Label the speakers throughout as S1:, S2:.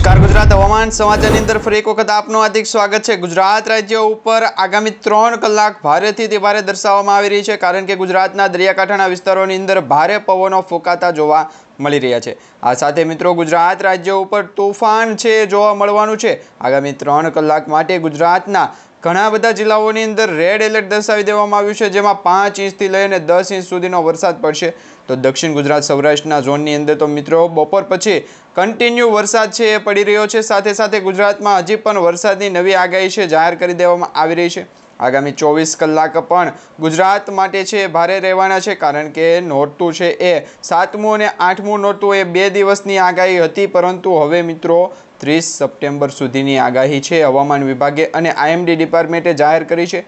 S1: નમસ્કાર ગુજરાત હવામાન સમાચારની અંદર ફરી એક વખત આપનું હાર્દિક સ્વાગત છે। ગુજરાત રાજ્ય ઉપર આગામી 3 કલાક ભારેથી અતિ ભારે દર્શાવવામાં આવી રહી છે, કારણ કે ગુજરાતના દરિયાકાંઠાના વિસ્તારોની અંદર ભારે પવનો ફૂંકાતા જોવા મળી રહ્યા છે। આ સાથે મિત્રો ગુજરાત રાજ્ય ઉપર તોફાન છે જોવા મળવાનું છે। આગામી 3 કલાક માટે ગુજરાતના ઘણા બધા જિલ્લાઓની અંદર રેડ એલર્ટ દર્શાવી દેવામાં આવ્યું છે, જેમાં 5 ઇંચથી લઈને 10 ઇંચ સુધીનો વરસાદ પડશે। તો દક્ષિણ ગુજરાત સૌરાષ્ટ્રના ઝોનની અંદર તો મિત્રો બપોર પછી કન્ટિન્યુ વરસાદ છે એ પડી રહ્યો છે। સાથે સાથે ગુજરાતમાં હજી પણ વરસાદની નવી આગાહી છે જાહેર કરી દેવામાં આવી રહી છે। આગામી 24 કલાક પણ ગુજરાત માટે છે ભારે રહેવાના છે, કારણ કે નોરતું છે એ 7મું અને 8મું નોરતું એ 2 દિવસની આગાહી હતી, પરંતુ હવે મિત્રો 30 સપ્ટેમ્બર સુધીની આગાહી છે હવામાન વિભાગે અને આઈએમડી ડિપાર્ટમેન્ટે જાહેર કરી છે।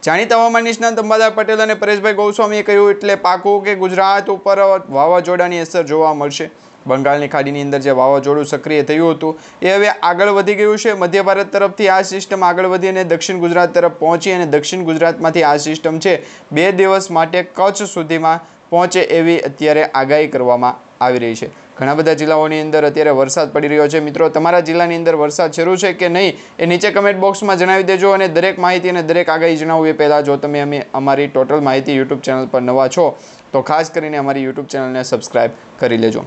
S1: જાણીતા હવામાન નિષ્ણાત અંબાદાસ પટેલ અને પરેશભાઈ ગોસ્વામીએ કહ્યું એટલે પાકું કે ગુજરાત ઉપર વાવાઝોડાની અસર જોવા મળશે। બંગાળની ખાડીની અંદર જે વાવાઝોડું સક્રિય થયું હતું એ હવે આગળ વધી ગયું છે। મધ્ય ભારત તરફથી આ સિસ્ટમ આગળ વધી અને દક્ષિણ ગુજરાત તરફ પહોંચી અને દક્ષિણ ગુજરાતમાંથી આ સિસ્ટમ છે 2 દિવસ માટે કચ્છ સુધીમાં પહોંચે એવી અત્યારે આગાહી કરવામાં આવી રહી છે। ઘણા બધા જિલ્લાઓની અંદર અત્યારે વરસાદ પડી રહ્યો છે। મિત્રો, તમારા જિલ્લાની અંદર વરસાદ શરૂ છે કે નહીં એ નીચે કમેન્ટ બોક્સમાં જણાવી દેજો, અને દરેક માહિતી અને દરેક આગાહી જણાવવું એ પહેલાં જો તમે અમારી ટોટલ માહિતી યુટ્યુબ ચેનલ પર નવા છો તો ખાસ કરીને અમારી યુટ્યુબ ચેનલને સબસ્ક્રાઈબ કરી લેજો।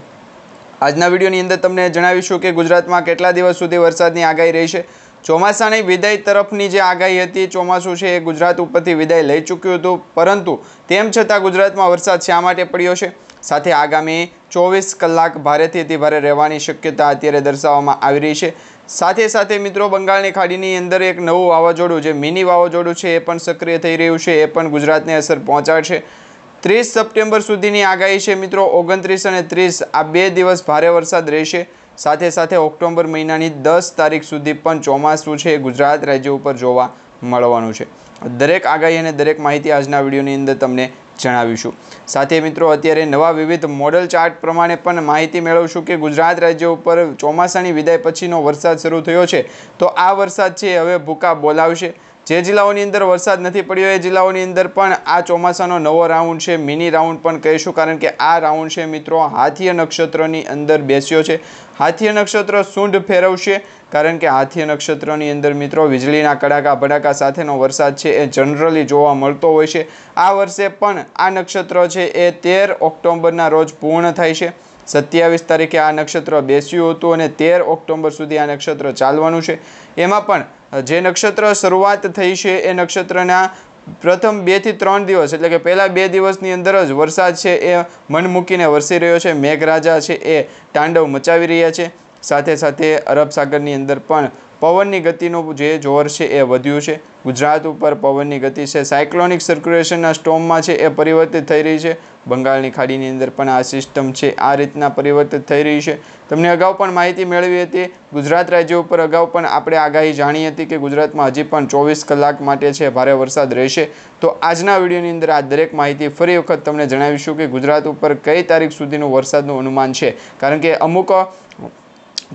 S1: આજના વિડીયોની અંદર તમને જણાવીશું કે ગુજરાતમાં કેટલા દિવસ સુધી વરસાદની આગાહી રહેશે। ચોમાસાની વિદાય તરફની જે આગાહી હતી, ચોમાસું છે એ ગુજરાત ઉપરથી વિદાય લઈ ચૂક્યું હતું, પરંતુ તેમ છતાં ગુજરાતમાં વરસાદ શા માટે પડ્યો છે, સાથે આગામી 24 કલાક ભારેથી અતિ ભારે રહેવાની શક્યતા અત્યારે દર્શાવવામાં આવી રહી છે। સાથે સાથે મિત્રો બંગાળની ખાડીની અંદર એક નવું વાવાઝોડું જે મિની વાવાઝોડું છે એ પણ સક્રિય થઈ રહ્યું છે, એ પણ ગુજરાતને અસર પહોંચાડશે। 30 સપ્ટેમ્બર સુધીની આગાહી છે મિત્રો। 29 અને 30 આ 2 દિવસ ભારે વરસાદ રહેશે। સાથે સાથે ઓક્ટોબર મહિનાની 10 તારીખ સુધી પણ ચોમાસું છે ગુજરાત રાજ્ય ઉપર જોવા મળવાનું છે। દરેક આગાહી અને દરેક માહિતી આજના વિડીયોની અંદર તમને જણાવીશું। સાથે મિત્રો અત્યારે નવા વિવિધ મોડલ ચાર્ટ પ્રમાણે પણ માહિતી મેળવશું કે ગુજરાત રાજ્ય ઉપર ચોમાસાની વિદાય પછીનો વરસાદ શરૂ થયો છે, તો આ વરસાદ છે હવે ભૂકા બોલાવશે। જે જિલ્લાઓની અંદર વરસાદ નથી પડ્યો એ જિલ્લાઓની અંદર પણ આ ચોમાસાનો નવો રાઉન્ડ છે, મિની રાઉન્ડ પણ કહીશું, કારણ કે આ રાઉન્ડ છે મિત્રો હાથીય નક્ષત્રની અંદર બેસ્યો છે। હાથીય નક્ષત્ર સૂંઢ ફેરવશે, કારણ કે હાથીય નક્ષત્રની અંદર મિત્રો વીજળીના કડાકા ભડાકા સાથેનો વરસાદ છે એ જનરલી જોવા મળતો હોય છે। આ વર્ષે પણ આ નક્ષત્ર છે એ 13 ઓક્ટોબરના રોજ પૂર્ણ થાય છે। 27 તારીખે આ નક્ષત્ર બેસ્યું હતું અને 13 ઓક્ટોબર સુધી આ નક્ષત્ર ચાલવાનું છે। એમાં પણ જે નક્ષત્ર શરૂઆત થઈ છે એ નક્ષત્રના પ્રથમ 2 થી 3 દિવસ એટલે કે પહેલા 2 દિવસની અંદર જ વરસાદ છે એ મન મૂકીને વરસી રહ્યો છે। મેઘરાજા છે એ તાંડવ મચાવી રહ્યા છે। સાથે સાથે અરબ સાગરની અંદર પણ પવનની ગતિનું જે જોર છે એ વધ્યું છે। ગુજરાત ઉપર પવનની ગતિ છે સાયક્લોનિક સર્ક્યુલેશનના સ્ટોર્મમાં છે એ પરિવર્તિત થઈ રહી છે। બંગાળની ખાડીની અંદર પણ આ સિસ્ટમ છે આ રીતના પરિવર્તિત થઈ રહી છે। તમને અગાઉ પણ માહિતી મેળવી હતી, ગુજરાત રાજ્ય ઉપર અગાઉ પણ આપણે આગાહી જાણી હતી કે ગુજરાતમાં હજી પણ 24 કલાક માટે છે ભારે વરસાદ રહેશે। તો આજના વિડીયોની અંદર આ દરેક માહિતી ફરી વખત તમને જણાવીશું કે ગુજરાત ઉપર કઈ તારીખ સુધીનું વરસાદનું અનુમાન છે, કારણ કે અમુક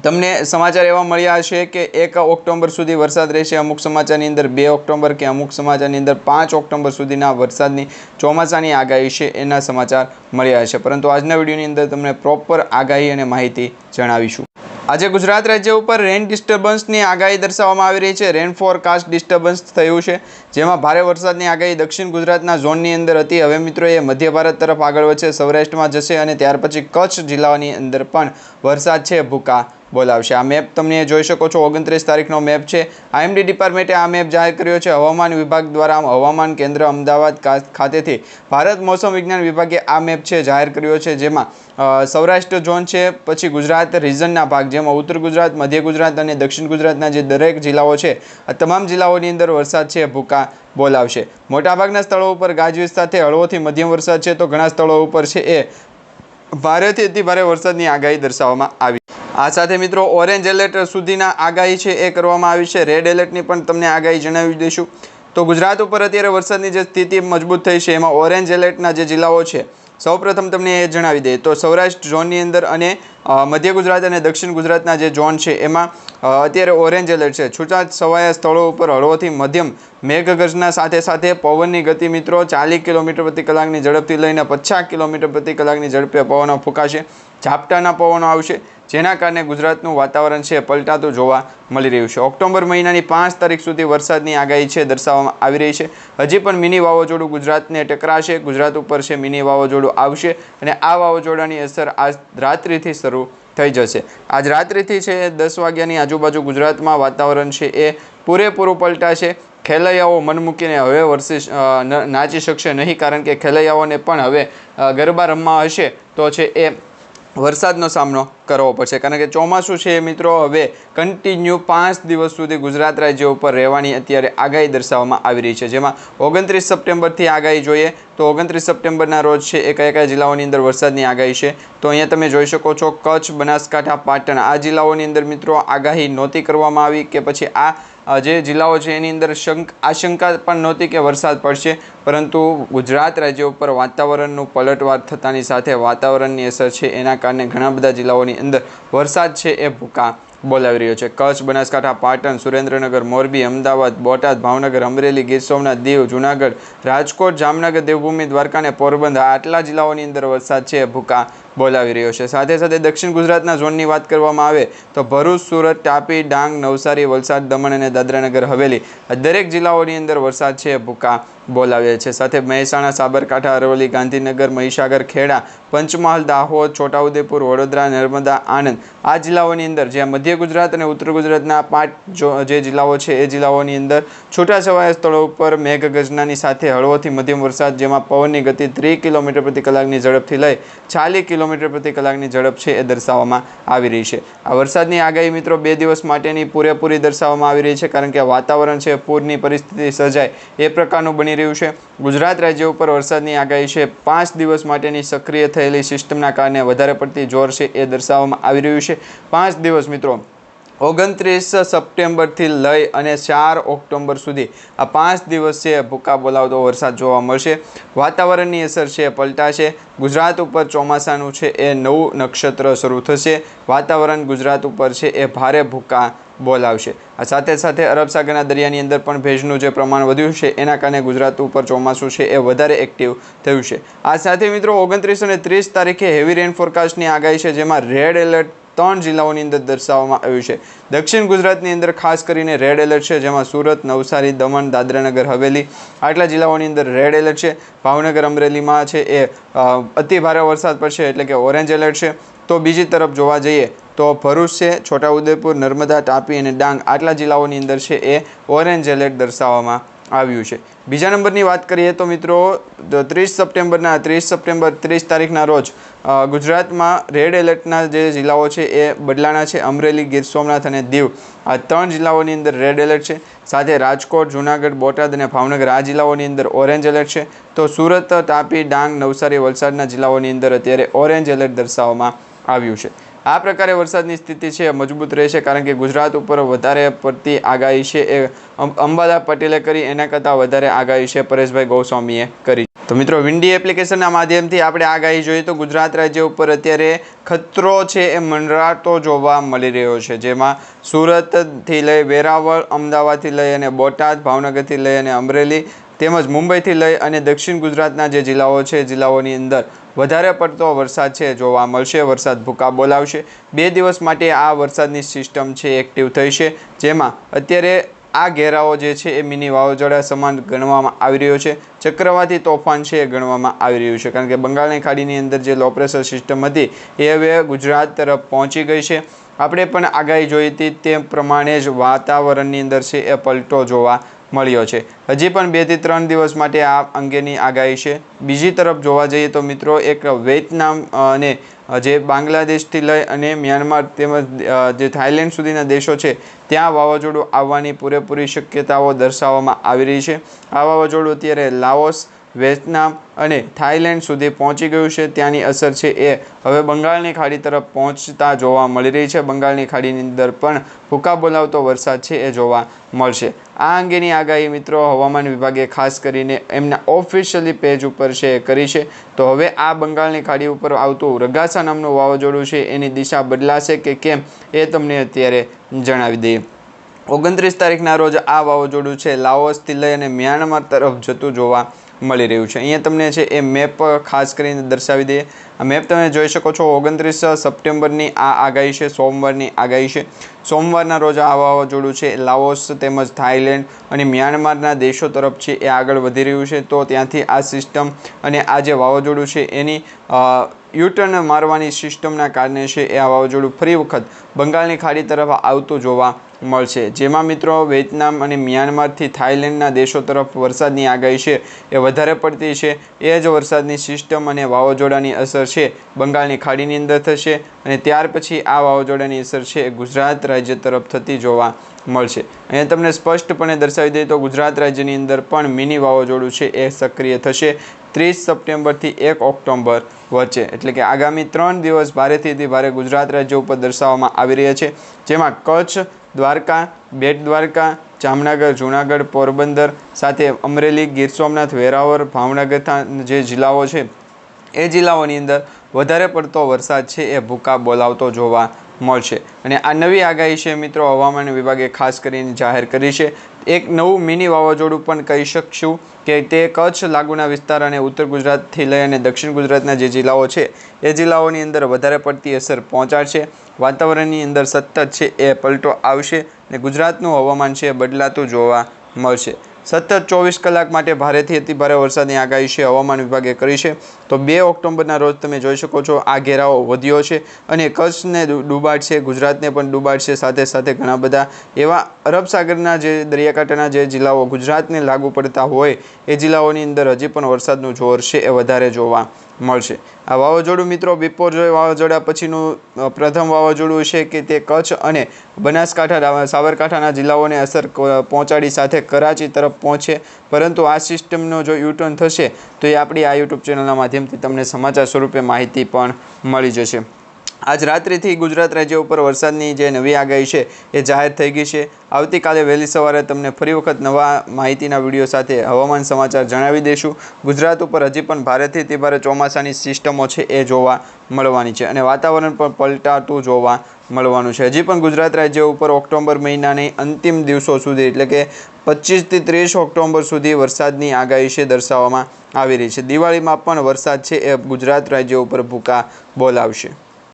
S1: તમને સમાચાર એવા મળ્યા છે કે 1 ઓક્ટોબર સુધી વરસાદ રહેશે, અમુક સમાચારની અંદર 2 ઓક્ટોબર કે અમુક સમાચારની અંદર 5 ઓક્ટોબર સુધીના વરસાદની ચોમાસાની આગાહી છે એના સમાચાર મળ્યા છે, પરંતુ આજના વિડીયોની અંદર તમને પ્રોપર આગાહી અને માહિતી જણાવીશું। આજે ગુજરાત રાજ્ય ઉપર રેન ડિસ્ટર્બન્સની આગાહી દર્શાવવામાં આવી રહી છે। રેન ફોરકાસ્ટ ડિસ્ટર્બન્સ થયું છે, જેમાં ભારે વરસાદની આગાહી દક્ષિણ ગુજરાતના ઝોનની અંદર હતી। હવે મિત્રો એ મધ્ય ભારત તરફ આગળ વધશે, સૌરાષ્ટ્રમાં જશે અને ત્યાર પછી કચ્છ જિલ્લાની અંદર પણ વરસાદ છે ભૂકા બોલાવશે। આ મેપ તમે જોઈ શકો છો, 29 તારીખનો મેપ છે। આઈએમડી ડિપાર્ટમેન્ટે આ મેપ જાહેર કર્યો છે। હવામાન વિભાગ દ્વારા હવામાન કેન્દ્ર અમદાવાદ ખાતેથી ભારત મોસમ વિજ્ઞાન વિભાગે આ મેપ છે જાહેર કર્યો છે, જેમાં સૌરાષ્ટ્ર ઝોન છે, પછી ગુજરાત રિજનના ભાગ જેમાં ઉત્તર ગુજરાત, મધ્ય ગુજરાત અને દક્ષિણ ગુજરાતના જે દરેક જિલ્લાઓ છે આ તમામ જિલ્લાઓની અંદર વરસાદ છે ભૂકા બોલાવશે। મોટાભાગના સ્થળો ઉપર ગાજવીજ સાથે હળવોથી મધ્યમ વરસાદ છે, તો ઘણા સ્થળો ઉપર છે એ ભારેથી અતિ ભારે વરસાદની આગાહી દર્શાવવામાં આવી। આ સાથે મિત્રો ઓરેન્જ એલર્ટ સુધીના આગાહી છે એ કરવામાં આવી છે। રેડ એલર્ટની પણ તમને આગાહી જણાવી દઈશું। તો ગુજરાત ઉપર અત્યારે વરસાદની જે સ્થિતિ મજબૂત થઈ છે એમાં ઓરેન્જ એલર્ટના જે જિલ્લાઓ છે સૌપ્રથમ તમને એ જણાવી દઈએ તો સૌરાષ્ટ્ર ઝોનની અંદર અને મધ્ય ગુજરાત અને દક્ષિણ ગુજરાતના જે ઝોન છે એમાં અત્યારે ઓરેન્જ એલર્ટ છે. છૂટાછવાયા સ્થળો ઉપર હળવોથી મધ્યમ મેઘગર્જના સાથે સાથે પવનની ગતિ મિત્રો 40 કિલોમીટર પ્રતિ કલાકની ઝડપથી લઈને 50 કિલોમીટર પ્રતિ કલાકની ઝડપે પવનો ફૂંકાશે. ઝાપટાના પવનો આવશે, જેના કારણે ગુજરાતનું વાતાવરણ છે પલટાતું જોવા મળી રહ્યું છે. ઓક્ટોબર મહિનાની 5 તારીખ સુધી વરસાદની આગાહી છે દર્શાવવામાં આવી રહી છે. હજી પણ મિની વાવાઝોડું ગુજરાતને ટકરાશે. ગુજરાત ઉપર છે મિની વાવાઝોડું આવશે અને આ વાવાઝોડાની અસર આજ રાત્રિથી શરૂ થઈ જશે. આજ રાત્રિથી છે 10 વાગ્યાની આજુબાજુ ગુજરાતમાં વાતાવરણ છે એ પૂરેપૂરું પલટાશે. ખેલૈયાઓ મન મૂકીને હવે નાચી શકશે નહીં, કારણ કે ખેલૈયાઓને પણ હવે ગરબા રમવા હશે તો છે એ વરસાદનો સામનો કરવો પડશે, કારણ કે ચોમાસું છે મિત્રો હવે કન્ટિન્યુ 5 દિવસ સુધી ગુજરાત રાજ્ય ઉપર રહેવાની અત્યારે આગાહી દર્શાવવામાં આવી રહી છે. જેમાં 29 સપ્ટેમ્બરથી આગાહી જોઈએ તો 29 સપ્ટેમ્બરના રોજ છે એ કયા કયા જિલ્લાઓની અંદર વરસાદની આગાહી છે તો અહીંયા તમે જોઈ શકો છો કચ્છ, બનાસકાંઠા, પાટણ આ જિલ્લાઓની અંદર મિત્રો આગાહી નહોતી કરવામાં આવી કે પછી જે જિલ્લાઓ છે એની અંદર આશંકા પણ નહોતી કે વરસાદ પડશે, પરંતુ ગુજરાત રાજ્ય ઉપર વાતાવરણનું પલટવાર થતાની સાથે વાતાવરણની અસર છે એના કારણે ઘણા બધા જિલ્લાઓની અંદર વરસાદ છે એ ભૂકા બોલાવી રહ્યો છે. કચ્છ, બનાસકાંઠા, પાટણ, સુરેન્દ્રનગર, મોરબી, અમદાવાદ, બોટાદ, ભાવનગર, અમરેલી, ગીર સોમનાથ, દીવ, જૂનાગઢ, રાજકોટ, જામનગર, દેવભૂમિ, દ્વારકા અને પોરબંદર આટલા જિલ્લાઓની અંદર વરસાદ છે ભૂકા બોલાવી રહ્યો છે. સાથે સાથે દક્ષિણ ગુજરાતના ઝોનની વાત કરવામાં આવે તો ભરૂચ, સુરત, તાપી, ડાંગ, નવસારી, વલસાડ, દમણ અને દાદરાનગર હવેલી આ દરેક જિલ્લાઓની અંદર વરસાદ છે ભૂકા બોલાવે છે. સાથે મહેસાણા, સાબરકાંઠા, અરવલ્લી, ગાંધીનગર, મહીસાગર, ખેડા, પંચમહાલ, દાહોદ, છોટાઉદેપુર, વડોદરા, નર્મદા, આણંદ આ જિલ્લાઓની અંદર જ્યાં મધ્ય ગુજરાત અને ઉત્તર ગુજરાતના 5 જે જિલ્લાઓ છે એ જિલ્લાઓની અંદર છૂટાછવાયા સ્થળો ઉપર મેઘગર્જનાની સાથે હળવોથી મધ્યમ વરસાદ, જેમાં પવનની ગતિ 30 કિલોમીટર પ્રતિ કલાકની ઝડપથી લઈ 40 કિલોમીટર પ્રતિ કલાકની ઝડપ છે એ દર્શાવવામાં આવી રહી છે. આ વરસાદની આગાહી મિત્રો 2 દિવસ માટેની પૂરેપૂરી દર્શાવવામાં આવી રહી છે, કારણ કે વાતાવરણ છે પૂરની પરિસ્થિતિ સર્જાય એ પ્રકારનું બની રહ્યું છે. ગુજરાત રાજ્ય ઉપર વરસાદની આગાહી છે 5 દિવસ માટેની સક્રિય થયેલી સિસ્ટમના કારણે વધારે પડતી જોર છે એ દર્શાવવામાં આવી રહ્યું છે. 5 દિવસ મિત્રો 29 સપ્ટેમ્બરથી લઈ અને 4 ઓક્ટોબર સુધી આ 5 દિવસ છે ભૂકા બોલાવતો વરસાદ જોવા મળશે. વાતાવરણની અસર છે પલટાશે. ગુજરાત ઉપર ચોમાસાનું છે એ નવું નક્ષત્ર શરૂ થશે. વાતાવરણ ગુજરાત ઉપર છે એ ભારે ભૂકા બોલાવશે. આ સાથે સાથે અરબ સાગરના દરિયાની અંદર પણ ભેજનું જે પ્રમાણ વધ્યું છે એના કારણે ગુજરાત ઉપર ચોમાસું છે એ વધારે એક્ટિવ થયું છે. આ સાથે મિત્રો 29 અને 30 તારીખે હેવી રેન ફોરકાસ્ટની આગાહી છે, જેમાં રેડ એલર્ટ 3 જિલ્લાઓની અંદર દર્શાવવામાં આવ્યું છે. દક્ષિણ ગુજરાતની અંદર ખાસ કરીને રેડ એલર્ટ છે, જેમાં સુરત, નવસારી, દમણ, દાદરાનગર હવેલી આટલા જિલ્લાઓની અંદર રેડ એલર્ટ છે. ભાવનગર, અમરેલીમાં છે એ અતિ ભારે વરસાદ પડશે એટલે કે ઓરેન્જ એલર્ટ છે. તો બીજી તરફ જોવા જઈએ તો ભરૂચ છે, છોટાઉદેપુર, નર્મદા, તાપી અને ડાંગ આટલા જિલ્લાઓની અંદર છે એ ઓરેન્જ એલર્ટ દર્શાવવામાં આવ્યું છે. બીજા નંબરની વાત કરીએ તો મિત્રો 30 તારીખના રોજ ગુજરાતમાં રેડ એલર્ટના જે જિલ્લાઓ છે એ બદલાણા છે. અમરેલી, ગીર સોમનાથ અને દીવ આ 3 જિલ્લાઓની અંદર રેડ એલર્ટ છે. સાથે રાજકોટ, જૂનાગઢ, બોટાદ અને ભાવનગર આ જિલ્લાઓની અંદર ઓરેન્જ એલર્ટ છે. તો સુરત, તાપી, ડાંગ, નવસારી, વલસાડના જિલ્લાઓની અંદર અત્યારે ઓરેન્જ એલર્ટ દર્શાવવામાં આવ્યું છે. આ પ્રકારે વરસાદની સ્થિતિ છે મજબૂત રહેશે, કારણ કે ગુજરાત ઉપર વધારે પડતી આગાહી છે એ અંબાલાલ પટેલે કરી, એના કરતાં વધારે આગાહી છે પરેશભાઈ ગોસ્વામીએ કરી. તો મિત્રો વિન્ડી એપ્લિકેશનના માધ્યમથી આપણે આગાહી જોઈએ તો ગુજરાત રાજ્ય ઉપર અત્યારે ખતરો છે એ મંડરાતો જોવા મળી રહ્યો છે, જેમાં સુરતથી લઈ વેરાવળ, અમદાવાદથી લઈ અને બોટાદ, ભાવનગરથી લઈ અને અમરેલી તેમજ મુંબઈથી લઈ અને દક્ષિણ ગુજરાતના જે જિલ્લાઓ છે જિલ્લાઓની અંદર વધારે પડતો વરસાદ છે જોવા મળશે. વરસાદ ભૂકા બોલાવશે. 2 દિવસ માટે આ વરસાદની સિસ્ટમ છે એક્ટિવ થઈ છે, જેમાં અત્યારે આ ઘેરાઓ જે છે એ મિની વાવાઝોડા સમાન ગણવામાં આવી રહ્યો છે. ચક્રવાતી તોફાન છે એ ગણવામાં આવી રહ્યું છે, કારણ કે બંગાળની ખાડીની અંદર જે લો પ્રેશર સિસ્ટમ હતી એ હવે ગુજરાત તરફ પહોંચી ગઈ છે. આપણે પણ આગાહી જોઈ હતી તે પ્રમાણે જ વાતાવરણની અંદર છે એ પલટો જોવા મળ્યો છે. હજી પણ 2 થી 3 દિવસ માટે આ અંગેની આગાહી છે. બીજી તરફ જોવા જઈએ તો મિત્રો એક વિયેતનામ અને જે બાંગ્લાદેશથી લઈ અને મ્યાનમાર તેમજ જે થાઈલેન્ડ સુધીના દેશો છે ત્યાં વાવાઝોડું આવવાની પૂરેપૂરી શક્યતાઓ દર્શાવવામાં આવી રહી છે. આ વાવાઝોડું અત્યારે લાઓસ, વિયેતનામ અને થાઈલેન્ડ સુધી પહોંચી ગયું છે. ત્યાંની અસર છે એ હવે બંગાળની ખાડી તરફ પહોંચતા જોવા મળી રહી છે. બંગાળની ખાડીની અંદર પણ ભૂકા બોલાવતો વરસાદ છે એ જોવા મળશે. આ અંગેની આગાહી મિત્રો હવામાન વિભાગે ખાસ કરીને એમના ઓફિશિયલી પેજ ઉપર છે કરી છે. તો હવે આ બંગાળની ખાડી ઉપર આવતું રગાસા નામનું વાવાઝોડું છે એની દિશા બદલાશે કે કેમ એ તમને અત્યારે જણાવી દઈએ. 29 તારીખના રોજ આ વાવાઝોડું છે લાઓસથી લઈ અને મ્યાનમાર તરફ જતું જોવા મળી રહ્યું છે. અહીંયા તમને છે એ મેપ ખાસ કરીને દર્શાવી દઈએ. આ મેપ તમે જોઈ શકો છો. 29 સપ્ટેમ્બરની આ આગાહી છે, સોમવારની આગાહી છે. સોમવારના રોજ આ વાવાઝોડું છે લાઓસ તેમજ થાઈલેન્ડ અને મ્યાનમારના દેશો તરફ છે એ આગળ વધી રહ્યું છે. તો ત્યાંથી આ સિસ્ટમ અને આ જે વાવાઝોડું છે એની યુટર્ન મારવાની સિસ્ટમના કારણે છે એ આ વાવાઝોડું ફરી વખત બંગાળની ખાડી તરફ આવતું જોવા મળશે. જેમાં મિત્રો વિયેતનામ અને મ્યાનમારથી થાઈલેન્ડના દેશો તરફ વરસાદની આગાહી છે એ વધારે પડતી છે. એ જ વરસાદની સિસ્ટમ અને વાવાઝોડાની અસર છે બંગાળની ખાડીની અંદર થશે અને ત્યાર પછી આ વાવાઝોડાની અસર છે એ ગુજરાત રાજ્ય તરફ થતી જોવા મળશે. અહીંયા તમને સ્પષ્ટપણે દર્શાવી દઈએ તો ગુજરાત રાજ્યની અંદર પણ મિની વાવાઝોડું છે એ સક્રિય થશે 30 સપ્ટેમ્બરથી 1 ઓક્ટોબર વચ્ચે. એટલે કે આગામી 3 દિવસ ભારેથી અતિ ભારે ગુજરાત રાજ્ય ઉપર દર્શાવવામાં આવી રહ્યા છે. જેમાં કચ્છ, દ્વારકા, બેટ દ્વારકા, જામનગર, જૂનાગઢ, પોરબંદર સાથે અમરેલી, ગીર સોમનાથ, વેરાવળ, ભાવનગરના જે જિલ્લાઓ છે એ જિલ્લાઓની અંદર વધારે પડતો વરસાદ છે એ ભૂકા બોલાવતો જોવા મળશે. અને આ નવી આગાહી છે મિત્રો હવામાન વિભાગે ખાસ કરીને જાહેર કરી છે. એક નવું મિની વાવાઝોડું પણ કહી શકશું કે તે કચ્છ લાગુના વિસ્તાર અને ઉત્તર ગુજરાતથી લઈ અને દક્ષિણ ગુજરાતના જે જિલ્લાઓ છે એ જિલ્લાઓની અંદર વધારે પડતી અસર પહોંચાડશે. વાતાવરણની અંદર સતત છે એ પલટો આવશે અને ગુજરાતનું હવામાન છે એ બદલાતું જોવા મળશે. સતત 24 કલાક માટે ભારેથી અતિ ભારે વરસાદની આગાહી છે હવામાન વિભાગે કરી છે. તો 2 ઓક્ટોબરના રોજ તમે જોઈ શકો છો આ ઘેરાવો વધ્યો છે અને કચ્છને ડૂબાડશે, ગુજરાતને પણ ડૂબાડશે. સાથે સાથે ઘણા બધા એવા અરબ સાગરના જે દરિયાકાંઠાના જે જિલ્લાઓ ગુજરાતને લાગુ પડતા હોય એ જિલ્લાઓની અંદર હજી પણ વરસાદનું જોર છે એ વધારે જોવા મળશે. આ વાવાઝોડું મિત્રો બિપોરજોય વાવાઝોડા પછીનું પ્રથમ વાવાઝોડું છે કે તે કચ્છ અને બનાસકાંઠા, સાબરકાંઠાના જિલ્લાઓને અસર પહોંચાડી સાથે કરાચી તરફ પહોંચે. પરંતુ આ સિસ્ટમનો જો યુટર્ન થશે તો એ આપણી આ યુટ્યુબ ચેનલના માધ્યમથી તમને સમાચાર સ્વરૂપે માહિતી પણ મળી જશે. આજ રાત્રિથી ગુજરાત રાજ્ય ઉપર વરસાદની જે નવી આગાહી છે એ જાહેર થઈ ગઈ છે. આવતીકાલે વહેલી સવારે તમને ફરી વખત નવા માહિતીના વિડીયો સાથે હવામાન સમાચાર જણાવી દઈશું. ગુજરાત ઉપર હજી પણ ભારેથી અતિ ભારે ચોમાસાની સિસ્ટમો છે એ જોવા મળવાની છે અને વાતાવરણ પણ પલટાતું જોવા મળવાનું છે. હજી પણ ગુજરાત રાજ્ય ઉપર ઓક્ટોબર મહિનાની અંતિમ દિવસો સુધી એટલે કે 25 થી 30 ઓક્ટોબર સુધી વરસાદની આગાહી છે દર્શાવવામાં આવી રહી છે. દિવાળીમાં પણ વરસાદ છે એ ગુજરાત રાજ્ય ઉપર ભૂકા બોલાવશે.